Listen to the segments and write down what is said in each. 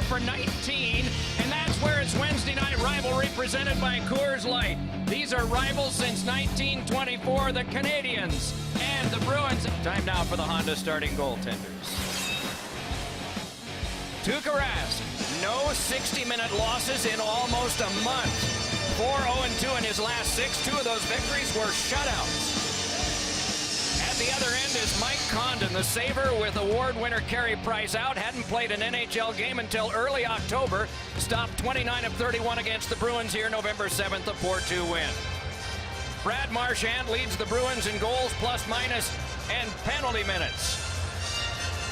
for 19, and that's where it's Wednesday night rivalry presented by Coors Light. These are rivals since 1924, the Canadiens and the Bruins. Time now for the Honda starting goaltenders. Tuuka Rask, no 60-minute losses in almost a month. 4-0-2 in his last 6. 2 of those victories were shutouts. At the other end is Mike Condon, the saver with award winner Carey Price out. Hadn't played an NHL game until early October. Stopped 29 of 31 against the Bruins here November 7th, a 4-2 win. Brad Marchand leads the Bruins in goals, plus, minus, and penalty minutes.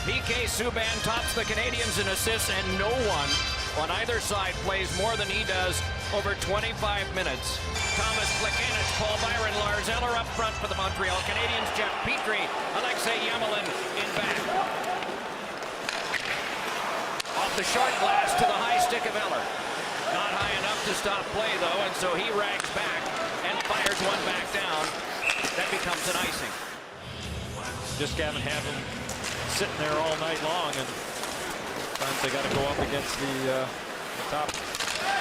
PK Subban tops the Canadiens in assists, and no one on either side plays more than he does over 25 minutes. Thomas Plekanec, Paul Byron, Lars Eller up front for the Montreal Canadiens. Jeff Petrie, Alexei Yamelin in back. Off the short glass to the high stick of Eller. Not high enough to stop play, though, and so he rags back and fires one back down. That becomes an icing. Just haven't had him sitting there all night long, and sometimes they got to go up against the top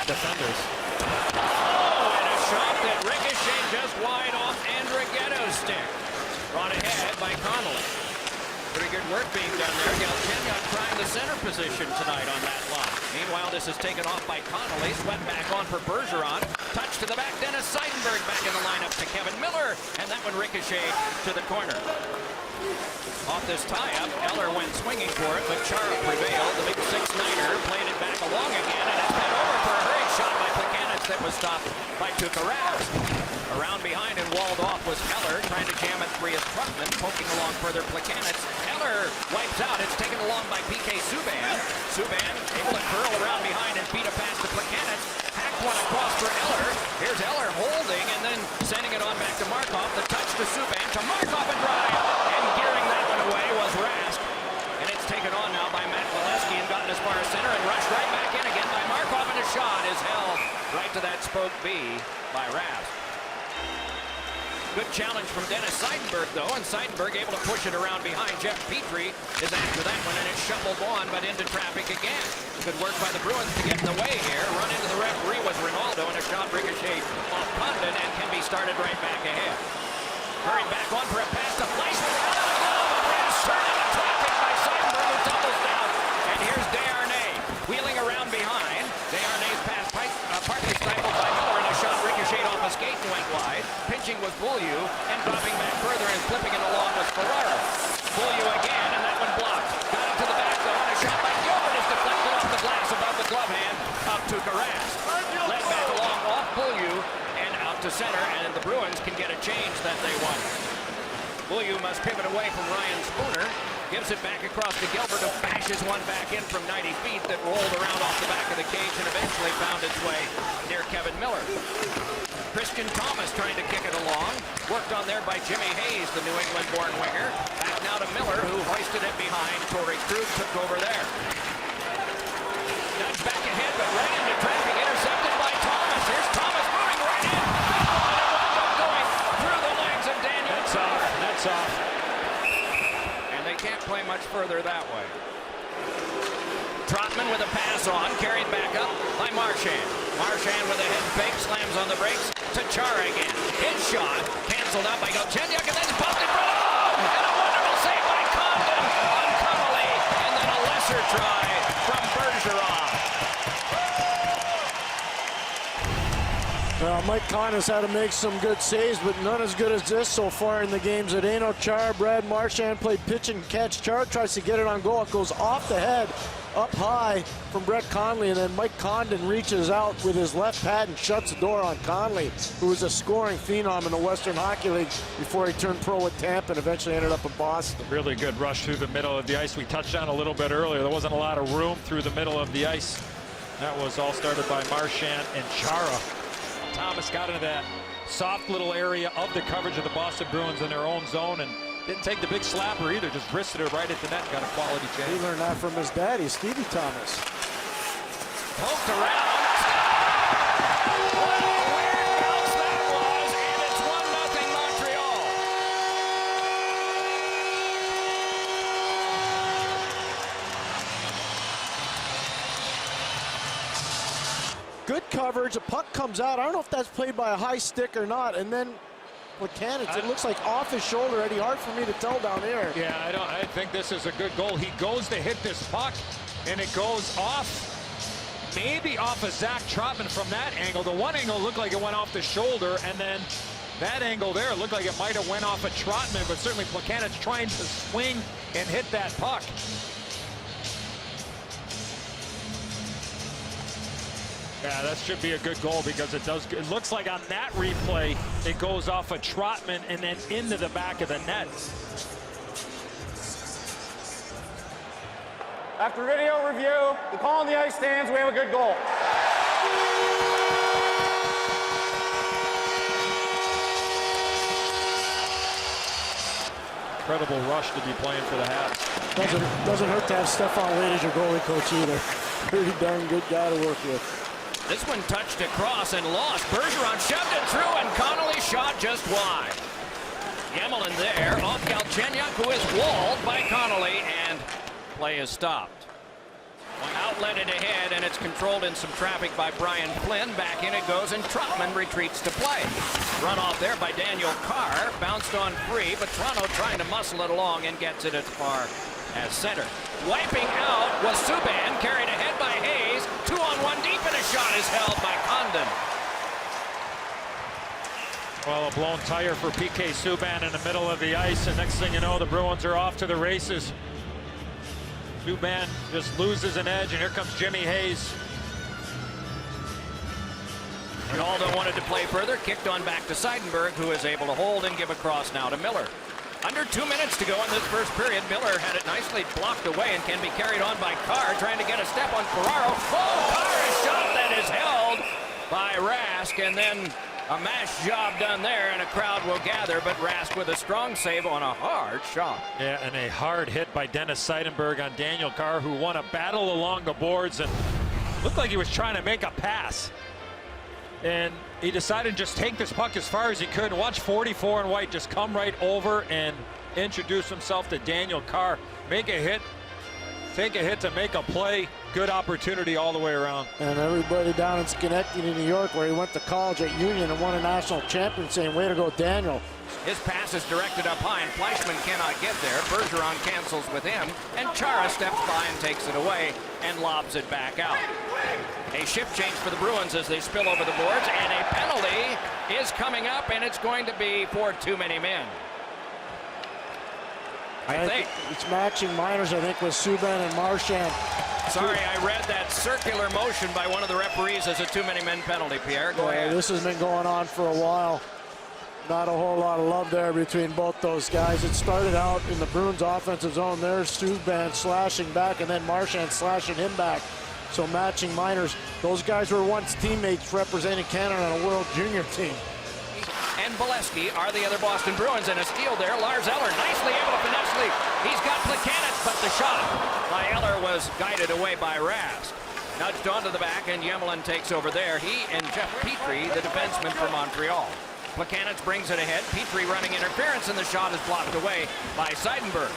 defenders. Oh, and a shot that ricocheted just wide off Andrighetto's stick. Brought ahead by Connolly. Pretty good work being done there. Galchenyuk trying the center position tonight on that line. Meanwhile, this is taken off by Connolly. Swept back on for Bergeron. Touch to the back. Dennis Seidenberg back in the lineup to Kevin Miller. And that one ricocheted to the corner. Off this tie-up, Eller went swinging for it, but Chara prevailed. The big 6-9er played it back along again, and it's been over for a hurried shot by Plekanec that was stopped by Tuuka Rask. Around behind and walled off was Eller, trying to jam it free as Truckman, poking along further Plekanec. Eller wipes out. It's taken along by PK Subban. Subban able to curl around behind and beat a pass to Plekanec. Hacked one across for Eller. Here's Eller holding and then sending it on back to Markov. The touch to Subban, to Markov and drive. And gearing that one away was Rask. And it's taken on now by Matt Valesky and gotten as far as center and rushed right back in again by Markov, and a shot is held right to that spoke B by Rask. Good challenge from Dennis Seidenberg, though, and Seidenberg able to push it around behind. Jeff Petrie is after that one, and it's shuffled on, but into traffic again. Good work by the Bruins to get in the way here. Run into the referee was Ronaldo, and a shot ricochet off Condon and can be started right back ahead. Hurried back on for a pass to Fleischmann. Turned into traffic by Seidenberg, who tumbles down. And here's Desharnais wheeling around behind. Desharnais' pass partly stifled by Miller, and a shot ricocheted off a skate and went wide. Pinching was Beaulieu, and dropping back further and flipping it along was Ferraro. Beaulieu again, and that one blocked. Got it to the back, though, and a shot by Gilbert is deflected off the glass above the glove hand of Tuuka Rask. Led back along off Beaulieu and out to center, and the Bruins can get a change that they want. Beaulieu must pivot away from Ryan Spooner. Gives it back across to Gilbert, who bashes one back in from 90 feet that rolled around off the back of the cage and eventually found its way near Kevin Miller. Christian Thomas trying to kick it along. Worked on there by Jimmy Hayes, the New England-born winger. Back now to Miller, who hoisted it behind. Torrey Krug took over there. Nudge back ahead, but right into traffic, intercepted by Thomas. Here's Thomas moving right in. And it wound up going through the legs of Daniel. That's off. That's off. They can't play much further that way. Trotman with a pass on, carried back up by Marchand. Marchand with a head fake, slams on the brakes to Chara again. His shot canceled out by Galchenyuk, and then bumped in front. Oh, and a wonderful save by Condon on Connolly, and then a lesser try from Bergeron. Mike Condon's had to make some good saves, but none as good as this so far in the games. Zdeno Chara, Brad Marchand played pitch and catch. Chara tries to get it on goal. It goes off the head, up high from Brett Connolly, and then Mike Condon reaches out with his left pad and shuts the door on Connolly, who was a scoring phenom in the Western Hockey League before he turned pro with Tampa and eventually ended up in Boston. Really good rush through the middle of the ice. We touched on a little bit earlier. There wasn't a lot of room through the middle of the ice. That was all started by Marchand and Chara. Thomas got into that soft little area of the coverage of the Boston Bruins in their own zone and didn't take the big slapper either, just wristed it right at the net, got a quality change. He learned that from his daddy, Stevie Thomas. Poked around. What a weird bounce that was, and it's 1-0 Montreal. good coverage. The puck comes out. I don't know if that's played by a high stick or not. And then Plekanec, it looks like off his shoulder, Eddie. Hard for me to tell down here. Yeah, I think this is a good goal. He goes to hit this puck, and it goes off, maybe off of Zach Trotman from that angle. The one angle looked like it went off the shoulder, and then that angle there looked like it might have went off of Trotman, but certainly Plekanec trying to swing and hit that puck. Yeah, that should be a good goal because it does. It looks like on that replay, it goes off of Trotman and then into the back of the net. After video review, the call on the ice stands. We have a good goal. Incredible rush to be playing for the Habs. Doesn't hurt to have Stefan Wade as your goalie coach either. Pretty darn good guy to work with. This one touched across and lost. Bergeron shoved it through, and Connolly shot just wide. Yemelin there off Galchenyuk, who is walled by Connolly, and play is stopped. Outletted ahead, and it's controlled in some traffic by Brian Flynn. Back in it goes, and Trotman retreats to play. Run off there by Daniel Carr. Bounced on free, but Toronto trying to muscle it along and gets it as far as center. Wiping out was Subban, carried ahead by Hayes. 2-on-1 deep, and a shot is held by Condon. Well, a blown tire for PK Subban in the middle of the ice, and next thing you know, the Bruins are off to the races. Subban just loses an edge, and here comes Jimmy Hayes. Ronaldo wanted to play further, kicked on back to Seidenberg, who is able to hold and give across now to Miller. Under 2 minutes to go in this first period. Miller had it nicely blocked away and can be carried on by Carr, trying to get a step on Ferraro. Oh, Carr, a shot that is held by Rask, and then a mash job done there, and a crowd will gather, but Rask with a strong save on a hard shot. Yeah, and a hard hit by Dennis Seidenberg on Daniel Carr, who won a battle along the boards and looked like he was trying to make a pass. And he decided to just take this puck as far as he could. Watch 44 in white just come right over and introduce himself to Daniel Carr. Make a hit, take a hit to make a play. Good opportunity all the way around. And everybody down in Schenectady, New York, where he went to college at Union and won a national championship, saying, way to go, Daniel. His pass is directed up high, and Fleischmann cannot get there. Bergeron cancels with him, and Chara steps by and takes it away and lobs it back out. A shift change for the Bruins as they spill over the boards, and a penalty is coming up, and it's going to be for too many men. I think it's matching minors, I think, with Subban and Marchand. Sorry, I read that circular motion by one of the referees as a too many men penalty, Pierre. Go ahead. This has been going on for a while. Not a whole lot of love there between both those guys. It started out in the Bruins offensive zone. There's Subban slashing back, and then Marchand slashing him back. So matching minors. Those guys were once teammates representing Canada on a World Junior team. And Bolesky are the other Boston Bruins, and a steal there. Lars Eller nicely able to finesse lead. He's got Plekanec, but the shot by Eller was guided away by Rask. Nudged onto the back, and Yemelin takes over there. He and Jeff Petrie, the defenseman for Montreal. Plekanec brings it ahead. Petrie running interference, and the shot is blocked away by Seidenberg.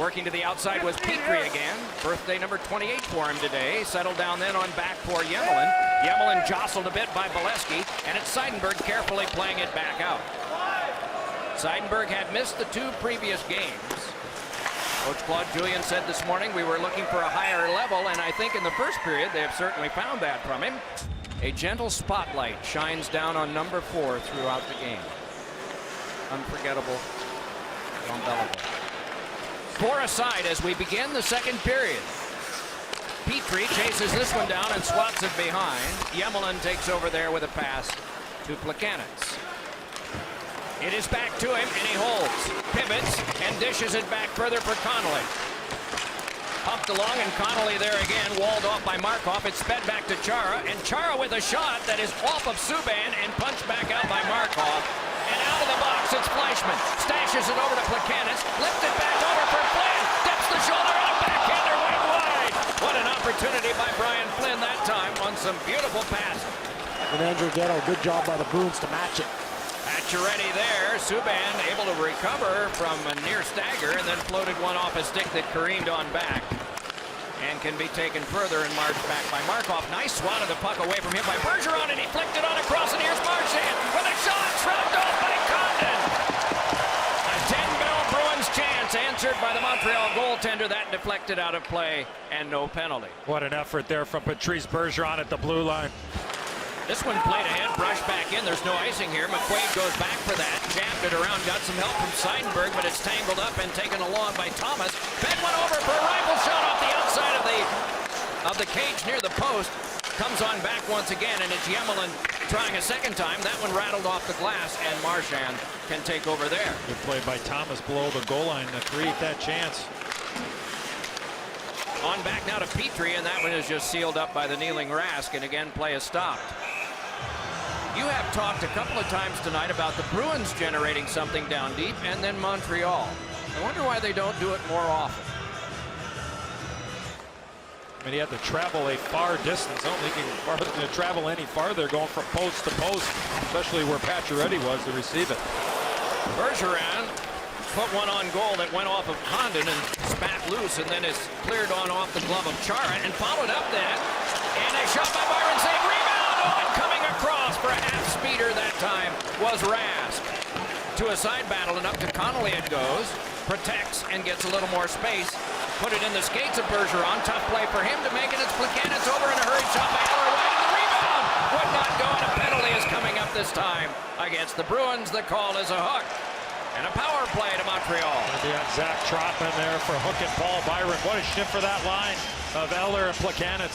Working to the outside was Petrie again. Birthday number 28 for him today. Settled down then on back for Yemelin. Yemelin jostled a bit by Bolesky, and it's Seidenberg carefully playing it back out. Seidenberg had missed the 2 previous games. Coach Claude Julien said this morning we were looking for a higher level, and I think in the first period they have certainly found that from him. A gentle spotlight shines down on number 4 throughout the game. Unforgettable, indelible. 4 aside as we begin the second period. Petrie chases this one down and swats it behind. Yemelin takes over there with a pass to Plekanec. It is back to him, and he holds, pivots, and dishes it back further for Connolly. Pumped along, and Connolly there again, walled off by Markov. It's sped back to Chara, and Chara with a shot that is off of Subban and punched back out by Markov. And out of the box, it's Fleischmann. Stashes it over to Plekanec, lifts it back over for Flynn. Dips the shoulder on a backhander wing wide. What an opportunity by Brian Flynn that time on some beautiful passing. And Andrew Ghetto, good job by the Bruins to match it. Pacioretty there. Subban able to recover from a near stagger and then floated one off a stick that careened on back. and can be taken further and marched back by Markov. Nice swat of the puck away from him by Bergeron, and he flicked it on across, and here's Marchand with a shot shrugged off by Condon. A 10-0 Bruins chance answered by the Montreal goaltender. That deflected out of play and no penalty. What an effort there from Patrice Bergeron at the blue line. This one played ahead, brushed back in. There's no icing here. McQuaid goes back for that. Jabbed it around, got some help from Seidenberg, but it's tangled up and taken along by Thomas. Fed one over for a rifle shot off the outside of the cage near the post. Comes on back once again, and it's Yemelin trying a second time. That one rattled off the glass, and Marchand can take over there. Good play by Thomas below the goal line to create that chance. On back now to Petrie, and that one is just sealed up by the kneeling Rask, and again play is stopped. You have talked a couple of times tonight about the Bruins generating something down deep, and then Montreal. I wonder why they don't do it more often. I mean, he had to travel a far distance. I don't think he can travel any farther going from post to post, especially where Pacioretty was to receive it. Bergeron put one on goal that went off of Condon and spat loose, and then is cleared on off the glove of Chara, and followed up that. And a shot by Byron, save, rebound! Oh, and coming across for a half-speeder that time was Rask. To a side battle, and up to Connolly it goes. Protects and gets a little more space. Put it in the skates of Bergeron. Tough play for him to make it. It's Plekanec over in a hurried shot by Eller wide, and the rebound would not go, and a penalty is coming up this time against the Bruins. The call is a hook. And a power play to Montreal. Yeah, Zach Trotman there for hooking Paul Byron. What a shift for that line of Eller and Plekanec.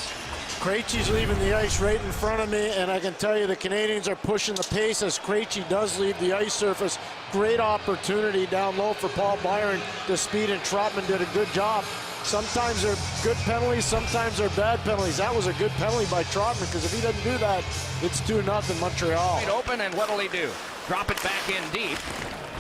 Krejci's leaving the ice right in front of me, and I can tell you the Canadians are pushing the pace as Krejci does leave the ice surface. Great opportunity down low for Paul Byron to speed, and Trotman did a good job. Sometimes they're good penalties, sometimes they're bad penalties. That was a good penalty by Trotman, because if he doesn't do that, it's 2-0 Montreal. Open, and what'll he do? Drop it back in deep.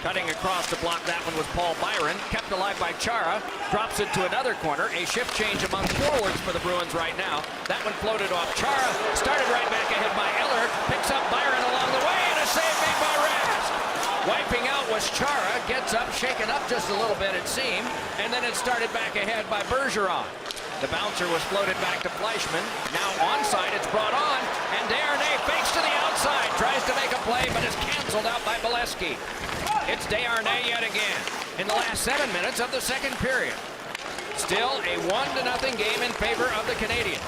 Cutting across to block that one was Paul Byron. Kept alive by Chara. Drops it to another corner. A shift change among forwards for the Bruins right now. That one floated off Chara. Started right back ahead by Eller. Picks up Byron along the way, and a save made by Rask. Wiping out was Chara. Gets up, shaken up just a little bit it seemed. And then it started back ahead by Bergeron. The bouncer was floated back to Fleischmann. Now onside, it's brought on. And Desharnais fakes to the outside. Tries to make a play, but is canceled out by Bolesky. It's Desharnais yet again in the last 7 minutes of the second period. Still a 1-0 game in favor of the Canadians.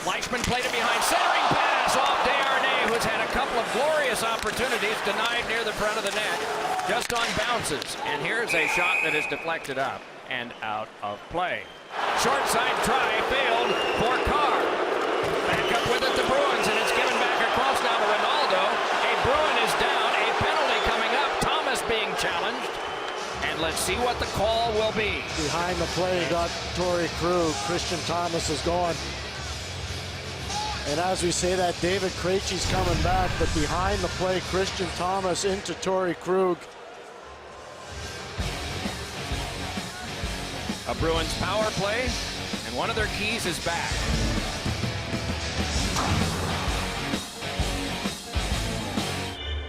Fleischmann played it behind, centering pass off Desharnais, who's had a couple of glorious opportunities denied near the front of the net, just on bounces. And here's a shot that is deflected up and out of play. Short side try failed for Carr. Back up with it, the Bruins, and it's given back across now to Ronaldo. A Bruin is down, a penalty coming up. Thomas being challenged, and let's see what the call will be. Behind the play got Torrey Krug. Christian Thomas is gone. And as we say that, David Krejci's coming back, but behind the play, Christian Thomas into Torrey Krug. A Bruins power play, and one of their keys is back.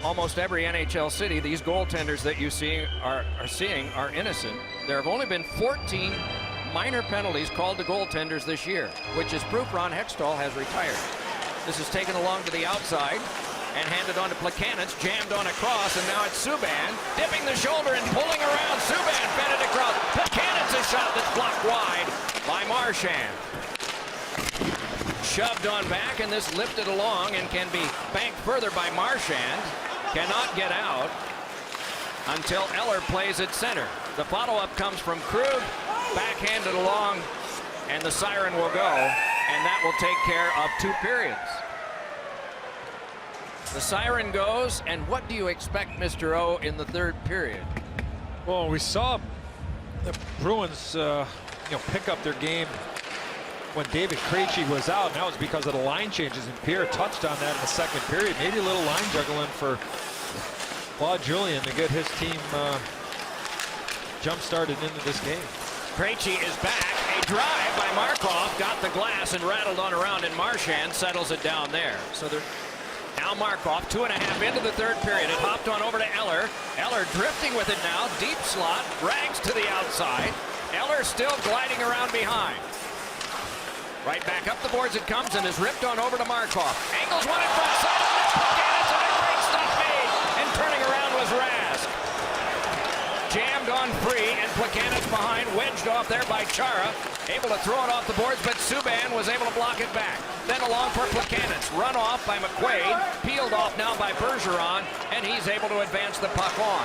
Almost every NHL city, these goaltenders that you see are innocent. There have only been 14 minor penalties called to goaltenders this year, which is proof Ron Hextall has retired. This is taken along to the outside and handed on to Plekanec, jammed on across, and now it's Subban dipping the shoulder and pulling around. Subban fed it across. Plekanec's shot that's blocked wide by Marchand. Shoved on back, and this lifted along and can be banked further by Marchand. Cannot get out until Eller plays at center. The follow-up comes from Krug, backhanded along, and the siren will go, and that will take care of 2 periods. The siren goes, and what do you expect, Mr. O, in the 3rd period? Well, we saw the Bruins pick up their game when David Krejci was out, and that was because of the line changes, and Pierre touched on that in the 2nd period. Maybe a little line juggling for Claude Julien to get his team jump-started into this game. Krejci is back. A drive by Markov, got the glass and rattled on around, and Marchand settles it down there. So now Markov, 2.5 into the 3rd period. It hopped on over to Eller. Eller drifting with it now. Deep slot. Rags to the outside. Eller still gliding around behind. Right back up the boards it comes and is ripped on over to Markov. Angles one in front side. Buchanan's and a great stop made. And turning around was Rask. Jammed on free, and Buchanan's behind, wedged off there by Chara. Able to throw it off the boards, but Subban was able to block it back. Then along for Buchanan's. Run off by McQuaid. Peeled off now by Bergeron, and he's able to advance the puck on.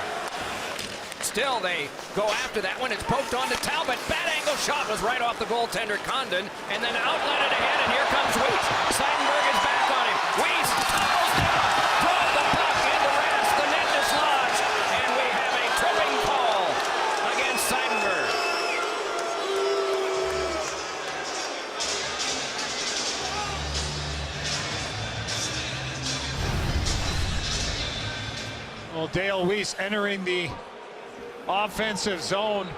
Still, they go after that one. It's poked on to Talbot. Bad angle shot was right off the goaltender, Condon. And then outletted ahead, and here comes Weiss. Seidenberg is back on him. Weiss tumbles down. Drove the puck into Rask. The net dislodged. And we have a tripping call against Seidenberg. Well, Dale Weiss entering the offensive zone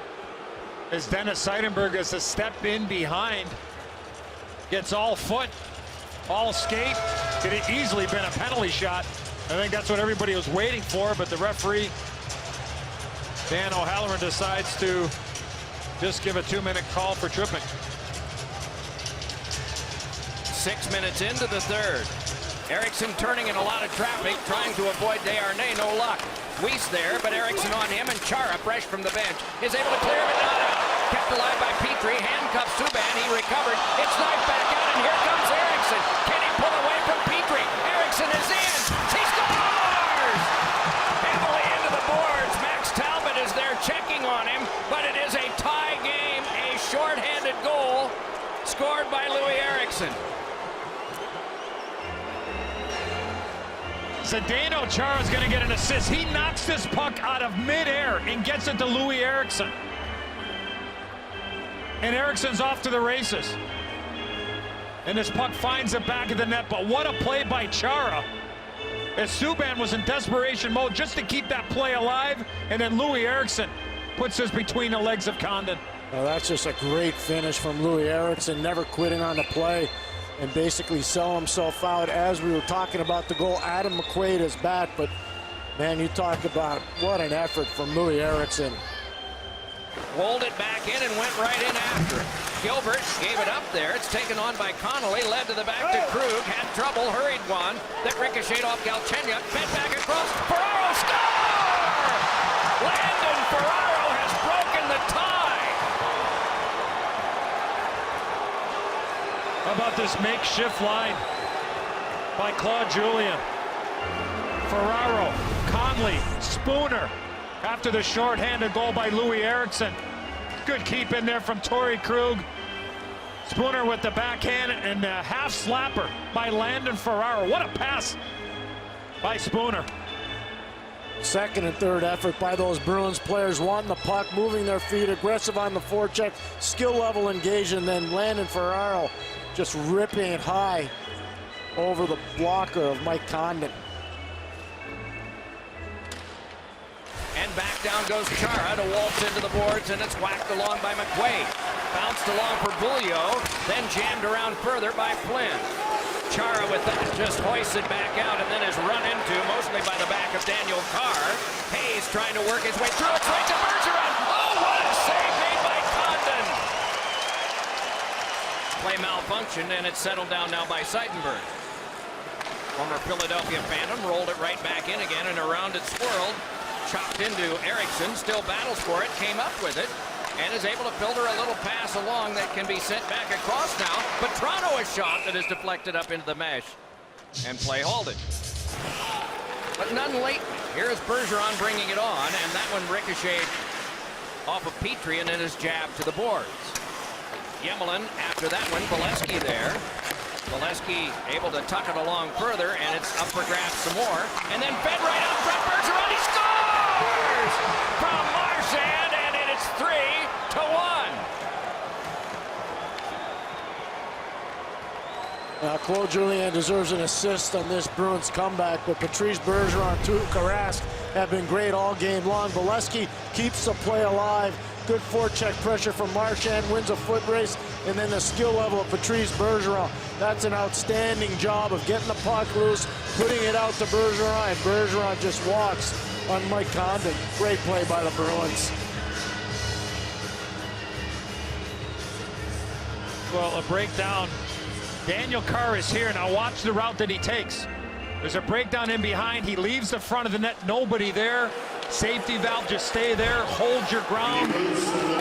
as Dennis Seidenberg has to step in behind. Gets all foot, all skate. Could have easily been a penalty shot. I think that's what everybody was waiting for, but the referee, Dan O'Halloran, decides to just give a 2-minute call for tripping. 6 minutes into the third. Eriksson turning in a lot of traffic, trying to avoid Desharnais. No luck. Weiss there, but Eriksson on him, and Chara, fresh from the bench, is able to clear it not out. Kept alive by Petrie, handcuffs Subban, he recovered. It's knifed back out, and here comes Eriksson. Can he pull away from Petrie? Eriksson is in. He scores! Heavily into the boards. Max Talbot is there checking on him, but it is a tie game, a shorthanded goal scored by Louis Eriksson. Zdeno Chara is going to get an assist. He knocks this puck out of midair and gets it to Louis Eriksson. And Eriksson's off to the races. And this puck finds the back of the net, but what a play by Chara. As Subban was in desperation mode just to keep that play alive, and then Louis Eriksson puts this between the legs of Condon. Well, that's just a great finish from Louis Eriksson, never quitting on the play and basically sell himself out. As we were talking about the goal, Adam McQuaid is back, but man, you talk about what an effort from Louis Eriksson. Rolled it back in and went right in after it. Gilbert gave it up there. It's taken on by Connolly, led to the back to Krug, had trouble, hurried one, that ricocheted off Galchenyuk, bent back across, Ferraro score! Landon Ferraro has broken the tie! How about this makeshift line by Claude Julien? Ferraro, Conley, Spooner. After the shorthanded goal by Louis Eriksson. Good keep in there from Torrey Krug. Spooner with the backhand and a half slapper by Landon Ferraro. What a pass by Spooner. Second and third effort by those Bruins players, wanting the puck, moving their feet, aggressive on the forecheck, skill level engaged, and then Landon Ferraro just ripping it high over the blocker of Mike Condon. And back down goes Chara to waltz into the boards, and it's whacked along by McQuaid. Bounced along for Bulio, then jammed around further by Flynn. Chara with that just hoisted back out and then is run into mostly by the back of Daniel Carr. Hayes trying to work his way through. It's right to Bergeron. Oh, what a save made by Condon. Play malfunctioned, and it's settled down now by Seidenberg. Former Philadelphia Phantom rolled it right back in again, and around it swirled. Chopped into Eriksson, still battles for it, came up with it, and is able to filter a little pass along that can be sent back across now. But Toronto a shot that is deflected up into the mesh, and play halted. But none late. Here is Bergeron bringing it on, and that one ricocheted off of Petrie, and then is jabbed to the boards. Yemelin after that one, Bolesky there. Bolesky able to tuck it along further, and it's up for grabs some more. And then fed right out front, Bergeron, he scores! From Marchand, and it is 3-1. Now, Claude Julien deserves an assist on this Bruins comeback, but Patrice Bergeron, Tuuka Rask have been great all game long. Bolesky keeps the play alive. Good forecheck pressure from Marchand, wins a foot race, and then the skill level of Patrice Bergeron. That's an outstanding job of getting the puck loose, putting it out to Bergeron, and Bergeron just walks on Mike Condon. Great play by the Bruins. Well, a breakdown. Daniel Carr is here. Now watch the route that he takes. There's a breakdown in behind. He leaves the front of the net. Nobody there. Safety valve, just stay there. Hold your ground.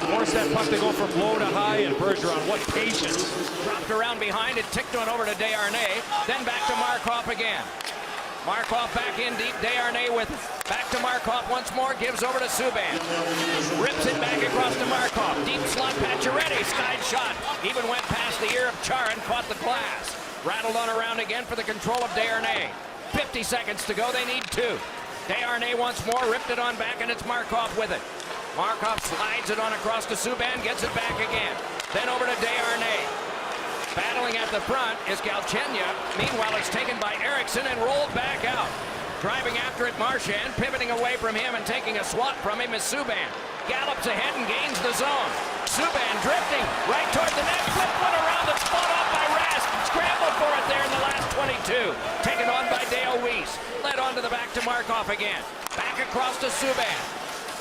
Force that puck to go from low to high. And Bergeron, what patience. Dropped around behind it, ticked one over to Desharnais. Then back to Markov again. Markov back in deep. Desharnais with back to Markov once more. Gives over to Subban. Rips it back across to Markov. Deep slot, Pacioretty. Skide shot. Even went past the ear of Chara and caught the glass. Rattled on around again for the control of Desharnais. 50 seconds to go. They need 2. Desharnais once more. Ripped it on back, and it's Markov with it. Markov slides it on across to Subban. Gets it back again. Then over to Desharnais. Battling at the front is Galchenyuk. Meanwhile, it's taken by Eriksson and rolled back out. Driving after it, Marchand. Pivoting away from him and taking a swat from him is Subban. Gallops ahead and gains the zone. Subban drifting right toward the net. Flipped one around that's fought off by Rask. Scrambled for it there in the last 22. Taken on by Dale Weiss. Led on to the back to Markov again. Back across to Subban.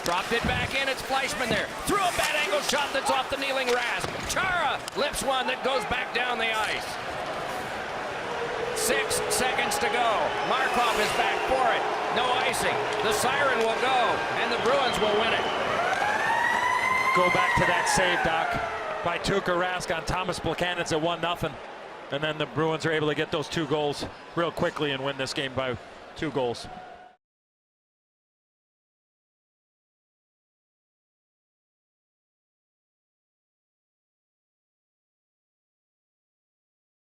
Dropped it back in. It's Fleischmann there. Threw a bad angle shot that's off the kneeling Rask. Chara lifts one that goes back down the ice. 6 seconds to go. Markov is back for it. No icing. The siren will go, and the Bruins will win it. Go back to that save, Doc, by Tuuka Rask on Thomas Buchanan's at 1-0. And then the Bruins are able to get those 2 goals real quickly and win this game by 2 goals.